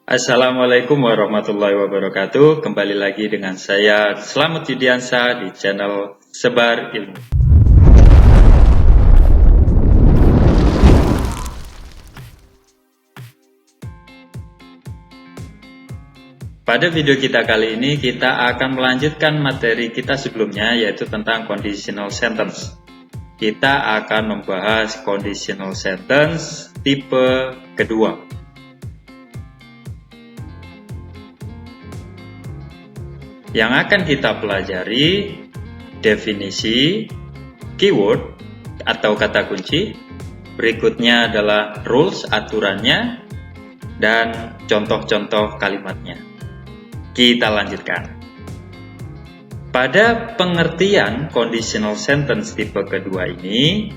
Assalamualaikum warahmatullahi wabarakatuh. Kembali lagi dengan saya Slamet Yudiansa di channel Sebar Ilmu. Pada video kita kali ini kita akan melanjutkan materi kita sebelumnya, yaitu tentang conditional sentence. Kita akan membahas conditional sentence tipe kedua. Yang akan kita pelajari definisi, keyword atau kata kunci, berikutnya adalah rules aturannya, dan contoh-contoh kalimatnya. Kita lanjutkan. Pada pengertian conditional sentence tipe kedua ini,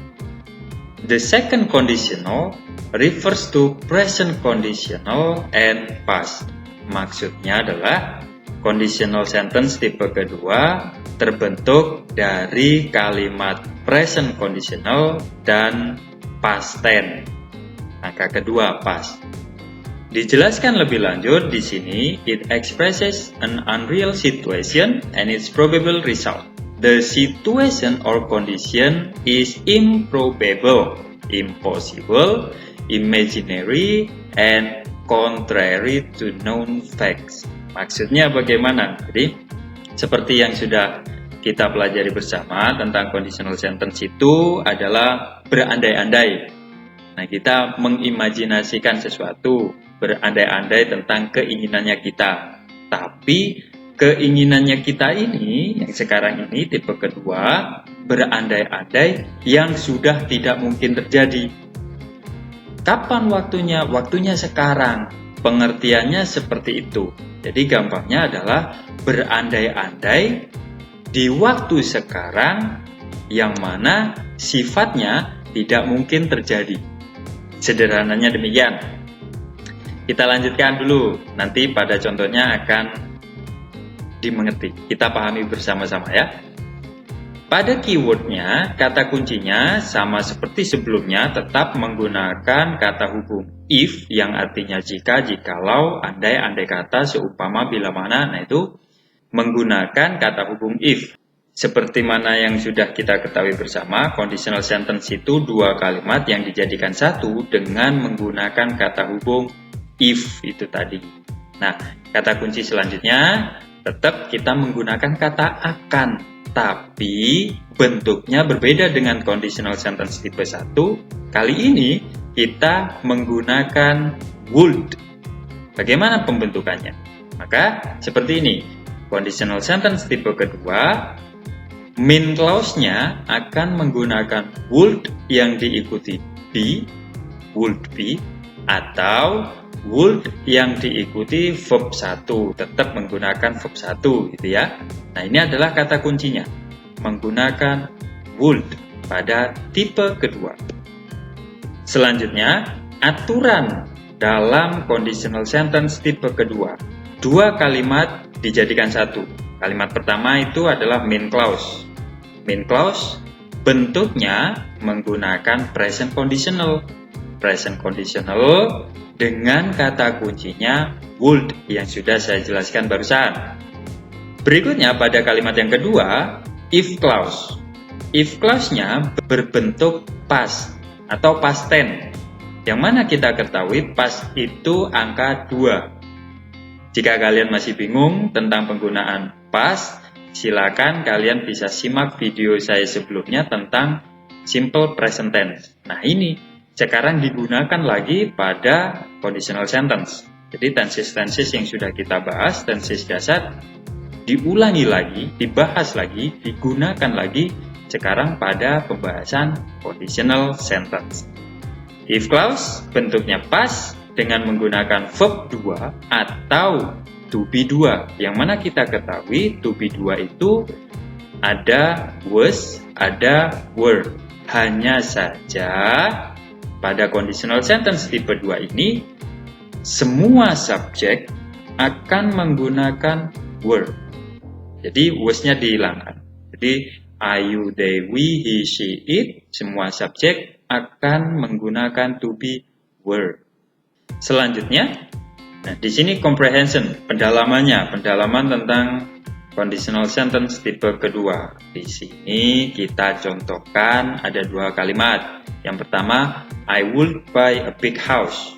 the second conditional refers to present conditional and past. Maksudnya adalah conditional sentence tipe kedua terbentuk dari kalimat present conditional dan past tense. Angka kedua past. Dijelaskan lebih lanjut di sini, it expresses an unreal situation and its probable result. The situation or condition is improbable, impossible, imaginary, and contrary to known facts. Maksudnya bagaimana? Jadi, seperti yang sudah kita pelajari bersama tentang conditional sentence itu adalah berandai-andai. Nah, kita mengimajinasikan sesuatu, berandai-andai tentang keinginannya kita. Tapi keinginannya kita ini, yang sekarang ini tipe kedua, berandai-andai yang sudah tidak mungkin terjadi. Kapan waktunya? Waktunya sekarang. Pengertiannya seperti itu. Jadi gampangnya adalah berandai-andai di waktu sekarang yang mana sifatnya tidak mungkin terjadi. Sederhananya demikian. Kita lanjutkan dulu, nanti pada contohnya akan dimengerti. Kita pahami bersama-sama ya. Pada keywordnya, kata kuncinya sama seperti sebelumnya tetap menggunakan kata hubung if yang artinya jika, jikalau, andai, andai kata, seumpama, bila mana. Nah itu menggunakan kata hubung if. Seperti mana yang sudah kita ketahui bersama, conditional sentence itu dua kalimat yang dijadikan satu dengan menggunakan kata hubung if itu tadi. Nah, kata kunci selanjutnya tetap kita menggunakan kata akan, tapi bentuknya berbeda dengan conditional sentence tipe 1. Kali ini kita menggunakan would. Bagaimana pembentukannya? Maka seperti ini. Conditional sentence tipe kedua, main clause-nya akan menggunakan would yang diikuti be, would be, atau would yang diikuti verb 1, tetap menggunakan verb 1 gitu ya. Nah, ini adalah kata kuncinya, menggunakan would pada tipe kedua. Selanjutnya, aturan dalam conditional sentence tipe kedua. Dua kalimat dijadikan satu. Kalimat pertama itu adalah main clause. Main clause bentuknya menggunakan present conditional. Present conditional dengan kata kuncinya would yang sudah saya jelaskan barusan. Berikutnya pada kalimat yang kedua, if clause. If clause-nya berbentuk past atau past tense. Yang mana kita ketahui past itu angka 2. Jika kalian masih bingung tentang penggunaan past, silakan kalian bisa simak video saya sebelumnya tentang simple present tense. Nah, ini sekarang digunakan lagi pada conditional sentence. Jadi tenses-tenses yang sudah kita bahas, tenses dasar, diulangi lagi, dibahas lagi, digunakan lagi sekarang pada pembahasan conditional sentence. If clause bentuknya past dengan menggunakan verb 2 atau to be 2. Yang mana kita ketahui to be 2 itu ada was, ada were. Hanya saja pada conditional sentence tipe 2 ini semua subjek akan menggunakan were. Jadi was-nya dihilangkan. Jadi I, you, they, we, he, she, it, semua subjek akan menggunakan to be were. Selanjutnya, Nah, di sini comprehension, pendalaman tentang conditional sentence tipe kedua. Di sini kita contohkan ada dua kalimat. Yang pertama, I would buy a big house.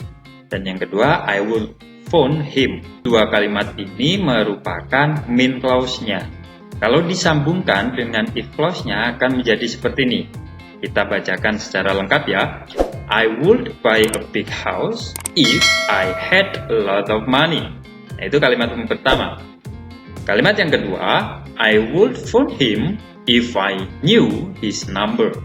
Dan yang kedua, I would phone him. Dua kalimat ini merupakan main clause-nya. Kalau disambungkan dengan if clause-nya akan menjadi seperti ini. Kita bacakan secara lengkap ya. I would buy a big house if I had a lot of money. Nah, itu kalimat yang pertama. Kalimat yang kedua, I would phone him if I knew his number.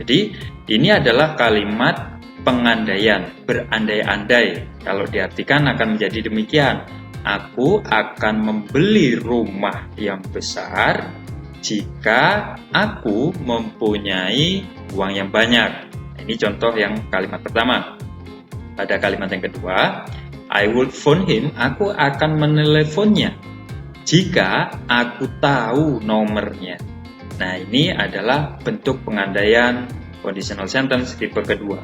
Jadi, ini adalah kalimat pengandaian, berandai-andai. Kalau diartikan akan menjadi demikian. Aku akan membeli rumah yang besar jika aku mempunyai uang yang banyak. Ini contoh yang kalimat pertama. Pada kalimat yang kedua, I would phone him, aku akan meneleponnya jika aku tahu nomornya. Nah, ini adalah bentuk pengandaian conditional sentence tipe kedua.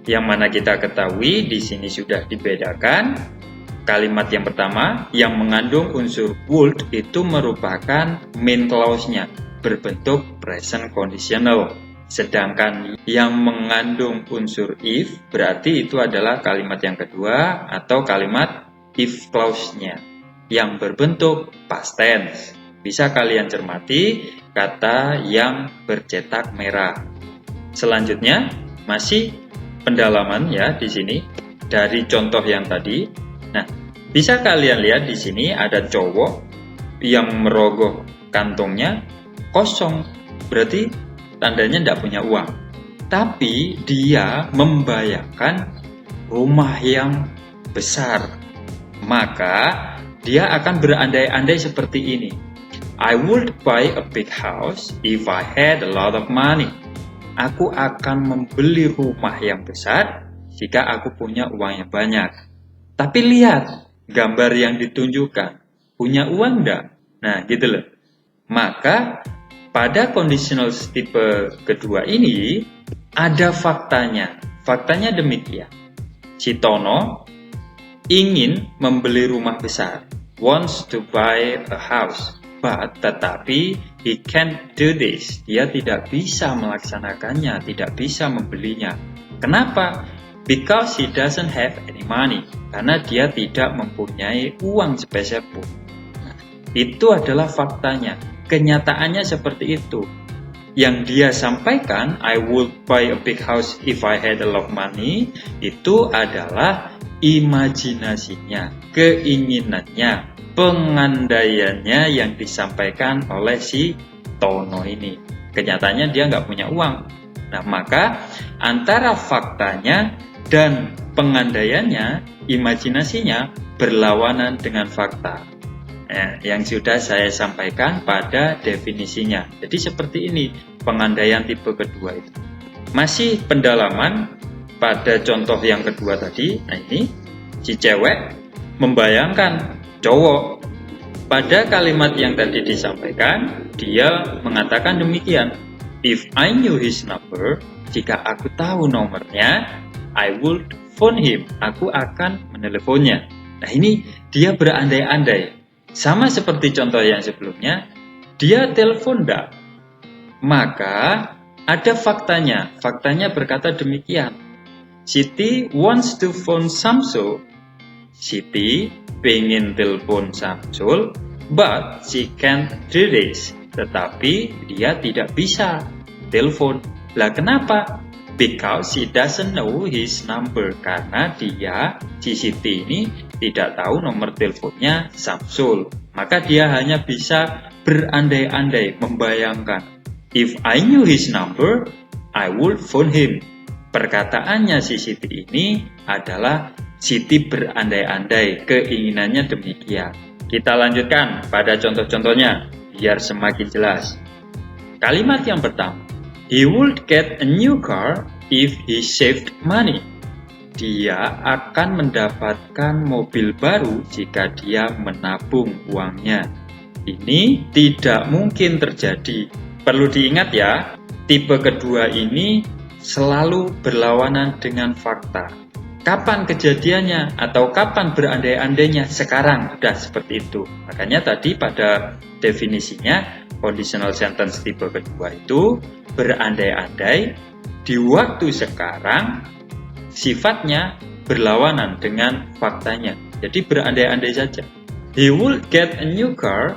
Yang mana kita ketahui di sini sudah dibedakan. Kalimat yang pertama yang mengandung unsur would itu merupakan main clause-nya, berbentuk present conditional. Sedangkan yang mengandung unsur if berarti itu adalah kalimat yang kedua atau kalimat if clause-nya yang berbentuk past tense. Bisa kalian cermati kata yang bercetak merah. Selanjutnya masih pendalaman ya di sini dari contoh yang tadi. Nah, bisa kalian lihat di sini ada cowok yang merogoh kantongnya kosong. Berarti tandanya tidak punya uang. Tapi dia membayangkan rumah yang besar. Maka dia akan berandai-andai seperti ini. I would buy a big house if I had a lot of money. Aku akan membeli rumah yang besar jika aku punya uang yang banyak. Tapi lihat gambar yang ditunjukkan. Punya uang enggak? Nah, gitu loh. Maka pada conditional tipe kedua ini ada faktanya. Faktanya demikian. Si Tono ingin membeli rumah besar. Wants to buy a house. Tetapi he can't do this. Dia tidak bisa melaksanakannya, tidak bisa membelinya. Kenapa? Because he doesn't have any money. Karena dia tidak mempunyai uang sepeser pun. Nah, itu adalah faktanya. Kenyataannya seperti itu. Yang dia sampaikan, I would buy a big house if I had a lot of money, itu adalah imajinasinya, keinginannya, pengandaiannya yang disampaikan oleh si Tono ini. Kenyataannya dia nggak punya uang. Nah, maka antara faktanya dan pengandaiannya, imajinasinya berlawanan dengan fakta. Yang sudah saya sampaikan pada definisinya. Jadi seperti ini pengandaian tipe kedua itu. Masih pendalaman pada contoh yang kedua tadi. Nah, ini si cewek membayangkan cowok. Pada kalimat yang tadi disampaikan, dia mengatakan demikian. If I knew his number, jika aku tahu nomornya, I would phone him. Aku akan meneleponnya. Nah, ini dia berandai-andai. Sama seperti contoh yang sebelumnya, dia telepon enggak? Maka ada faktanya. Faktanya berkata demikian. Siti wants to phone Samsul. Siti pengen telepon Samsul, but she can't do this. Tetapi dia tidak bisa telepon. Lah kenapa? Because she doesn't know his number. Karena dia, si Siti ini tidak tahu nomor teleponnya Samsul. Maka dia hanya bisa berandai-andai, membayangkan. If I knew his number, I would phone him. Perkataannya si Siti ini adalah Siti berandai-andai, keinginannya demikian. Kita lanjutkan pada contoh-contohnya, biar semakin jelas. Kalimat yang pertama, he would get a new car if he saved money. Dia akan mendapatkan mobil baru jika dia menabung uangnya. Ini tidak mungkin terjadi. Perlu diingat ya, tipe kedua ini selalu berlawanan dengan fakta. Kapan kejadiannya atau kapan berandai-andainya? Sekarang, udah seperti itu. Makanya tadi pada definisinya conditional sentence tipe kedua itu berandai-andai di waktu sekarang, sifatnya berlawanan dengan faktanya. Jadi berandai-andai saja. He would get a new car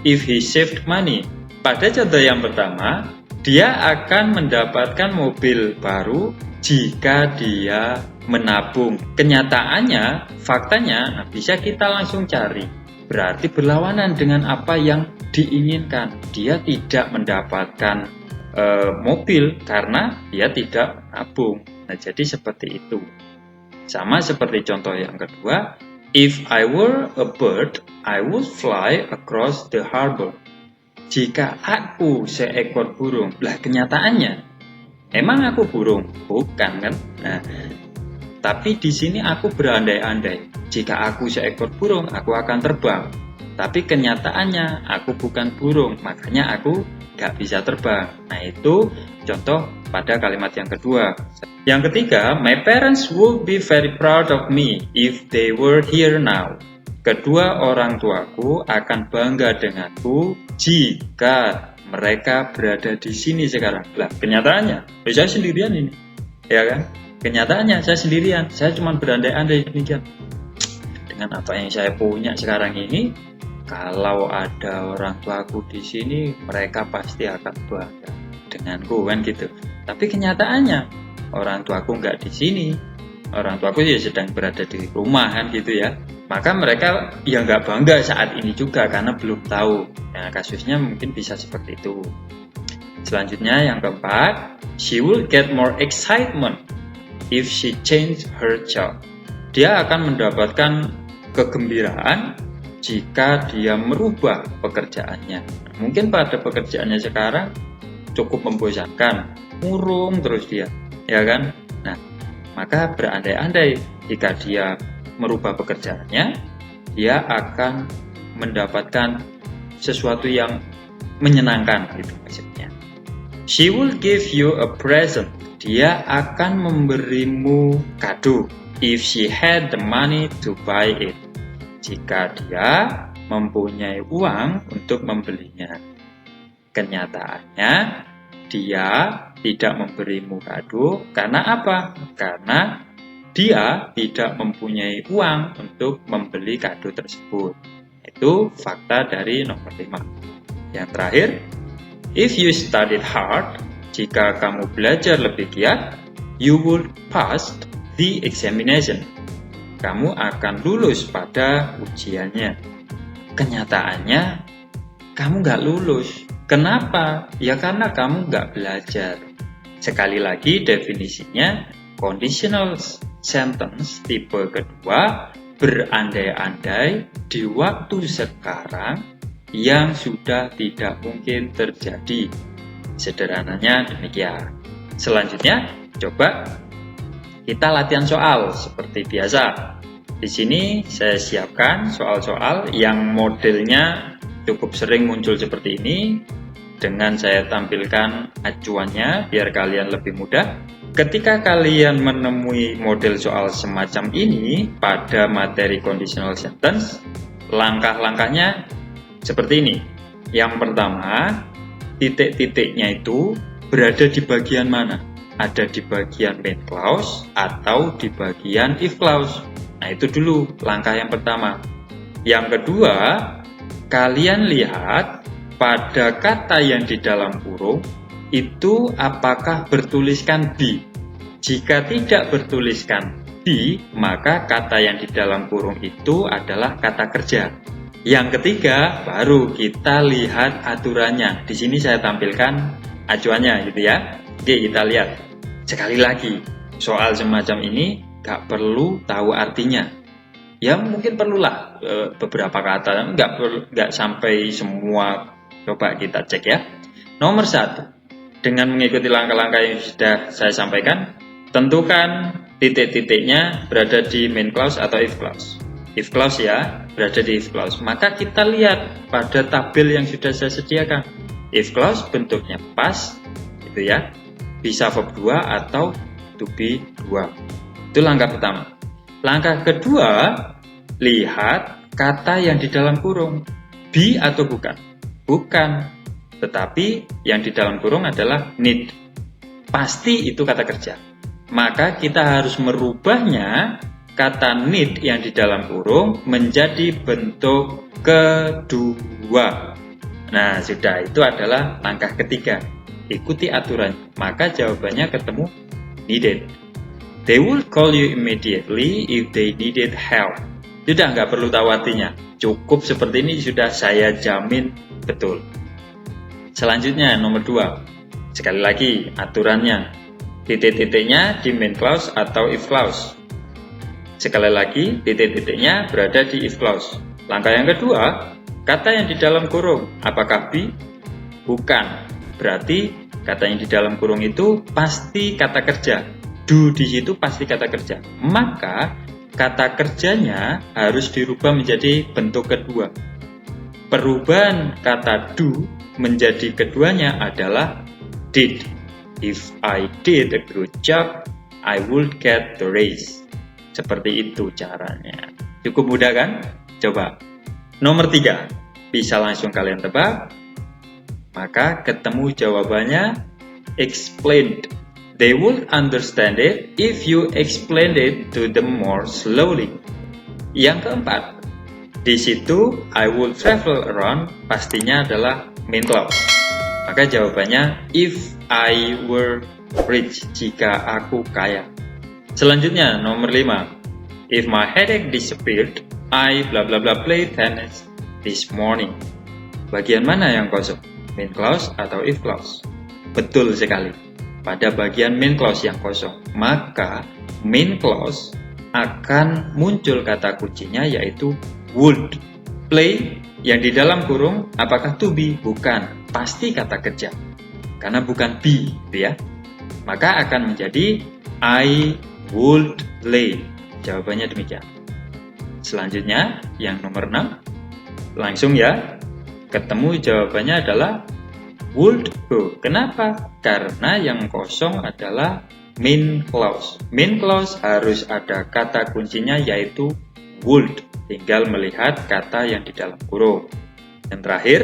if he saved money. Pada contoh yang pertama, dia akan mendapatkan mobil baru jika dia menabung. Kenyataannya, faktanya bisa kita langsung cari. Berarti berlawanan dengan apa yang diinginkan. Dia tidak mendapatkan mobil karena dia tidak menabung. Nah, jadi seperti itu. Sama seperti contoh yang kedua, if I were a bird, I would fly across the harbor. Jika aku seekor burung, lah kenyataannya, emang aku burung? Bukan kan? Nah, tapi di sini aku berandai-andai. Jika aku seekor burung, aku akan terbang. Tapi kenyataannya, aku bukan burung, makanya aku gak bisa terbang. Nah, itu contoh pada kalimat yang kedua. Yang ketiga, my parents would be very proud of me if they were here now. Kedua orang tuaku akan bangga denganku jika mereka berada di sini sekarang. Lah, kenyataannya, saya sendirian ini, ya kan? Kenyataannya saya sendirian, saya cuma berandai-andai demikian. Dengan apa yang saya punya sekarang ini, kalau ada orang tuaku di sini, mereka pasti akan bangga denganku, kan gitu. Tapi kenyataannya, orang tuaku nggak di sini, orang tuaku ya sedang berada di rumah, kan gitu ya. Maka mereka ya nggak bangga saat ini juga karena belum tahu. Nah, kasusnya mungkin bisa seperti itu. Selanjutnya yang keempat, she will get more excitement if she change her job. Dia akan mendapatkan kegembiraan jika dia merubah pekerjaannya. Mungkin pada pekerjaannya sekarang cukup membosankan, murung terus dia, ya kan? Nah, maka berandai-andai jika dia merubah pekerjaannya, dia akan mendapatkan sesuatu yang menyenangkan, gitu maksudnya. She will give you a present. Dia akan memberimu kado if she had the money to buy it. Jika dia mempunyai uang untuk membelinya. Kenyataannya, dia tidak memberimu kado karena apa? Karena dia tidak mempunyai uang untuk membeli kado tersebut. Itu fakta dari nomor 5. Yang terakhir, if you studied hard, jika kamu belajar lebih giat, you will pass the examination. Kamu akan lulus pada ujiannya. Kenyataannya, kamu nggak lulus. Kenapa? Ya karena kamu nggak belajar. Sekali lagi definisinya, conditional sentence tipe kedua berandai-andai di waktu sekarang yang sudah tidak mungkin terjadi. Sederhananya demikian. Selanjutnya, coba kita latihan soal seperti biasa. Di sini saya siapkan soal-soal yang modelnya cukup sering muncul seperti ini. Dengan saya tampilkan acuannya biar kalian lebih mudah. Ketika kalian menemui model soal semacam ini pada materi conditional sentence, langkah-langkahnya seperti ini. Yang pertama, titik-titiknya itu berada di bagian mana? Ada di bagian main clause atau di bagian if clause. Nah, itu dulu langkah yang pertama. Yang kedua, kalian lihat pada kata yang di dalam kurung itu apakah bertuliskan be. Jika tidak bertuliskan be, maka kata yang di dalam kurung itu adalah kata kerja. Yang ketiga, baru kita lihat aturannya. Di sini saya tampilkan acuannya gitu ya. Oke, kita lihat. Sekali lagi, soal semacam ini gak perlu tahu artinya. Ya mungkin perlulah beberapa kata, nggak sampai semua. Coba kita cek ya. Nomor 1, dengan mengikuti langkah-langkah yang sudah saya sampaikan, tentukan titik-titiknya berada di main clause atau if clause. If clause ya, berada di if clause. Maka kita lihat pada tabel yang sudah saya sediakan. If clause bentuknya past, gitu ya. Bisa verb 2 atau to be 2. Itu langkah pertama. Langkah kedua, lihat kata yang di dalam kurung. Be atau bukan? Bukan. Tetapi yang di dalam kurung adalah need. Pasti itu kata kerja. Maka kita harus merubahnya kata need yang di dalam kurung menjadi bentuk kedua. Nah, sudah, itu adalah langkah ketiga. Ikuti aturan, maka jawabannya ketemu needed. They will call you immediately if they needed help. Sudah, nggak perlu tahu artinya. Cukup seperti ini sudah saya jamin betul. Selanjutnya nomor 2. Sekali lagi aturannya. Titik-titiknya di main clause atau if clause. Sekali lagi, titik-titiknya berada di if clause. Langkah yang kedua, kata yang di dalam kurung, apakah be? Bukan. Berarti kata yang di dalam kurung itu pasti kata kerja. Do di situ pasti kata kerja. Maka kata kerjanya harus dirubah menjadi bentuk kedua. Perubahan kata do menjadi keduanya adalah did. If I did a good job, I would get the raise. Seperti itu caranya. Cukup mudah kan? Coba. Nomor 3. Bisa langsung kalian tebak. Maka ketemu jawabannya explained. They would understand it if you explained it to them more slowly. Yang keempat, di situ I will travel around pastinya adalah main clause. Maka jawabannya if I were rich, jika aku kaya. Selanjutnya nomor 5. If my headache disappeared, I bla bla bla play tennis this morning. Bagian mana yang kosong? Main clause atau if clause? Betul sekali. Pada bagian main clause yang kosong, maka main clause akan muncul kata kuncinya yaitu would. Play yang di dalam kurung apakah to be? Bukan, pasti kata kerja. Karena bukan be, gitu ya. Maka akan menjadi I would play. Jawabannya demikian. Selanjutnya yang nomor 6. Langsung ya. Ketemu jawabannya adalah would go. Kenapa? Karena yang kosong adalah main clause. Main clause harus ada kata kuncinya yaitu would. Tinggal melihat kata yang di dalam kurung. Yang terakhir,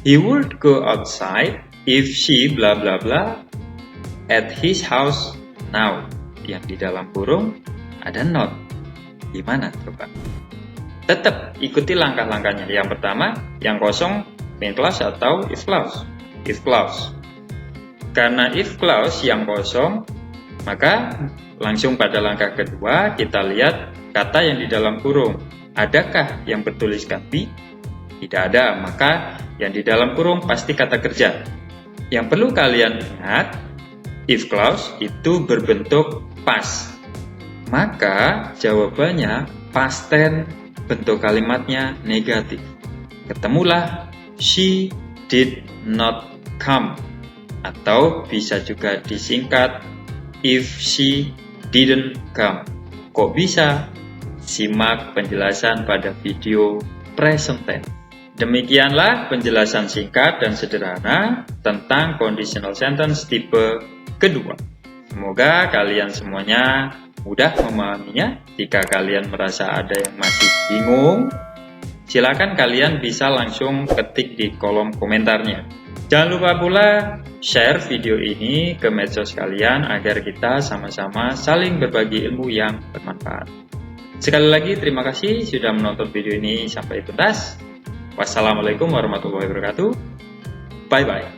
he would go outside if she bla bla bla at his house now. Yang di dalam kurung ada not. Gimana coba? Tetap ikuti langkah-langkahnya. Yang pertama, yang kosong main clause atau if clause? If clause. Karena if clause yang kosong, maka langsung pada langkah kedua kita lihat kata yang di dalam kurung. Adakah yang bertuliskan be? Tidak ada, maka yang di dalam kurung pasti kata kerja. Yang perlu kalian ingat, if clause itu berbentuk past. Maka jawabannya past tense, bentuk kalimatnya negatif. Ketemulah she did not come, atau bisa juga disingkat if she didn't come. Kok bisa? Simak penjelasan pada video present tense. Demikianlah penjelasan singkat dan sederhana tentang conditional sentence tipe kedua. Semoga kalian semuanya mudah memahaminya. Jika kalian merasa ada yang masih bingung, silakan kalian bisa langsung ketik di kolom komentarnya. Jangan lupa pula share video ini ke medsos kalian agar kita sama-sama saling berbagi ilmu yang bermanfaat. Sekali lagi terima kasih sudah menonton video ini sampai tuntas. Wassalamualaikum warahmatullahi wabarakatuh. Bye bye.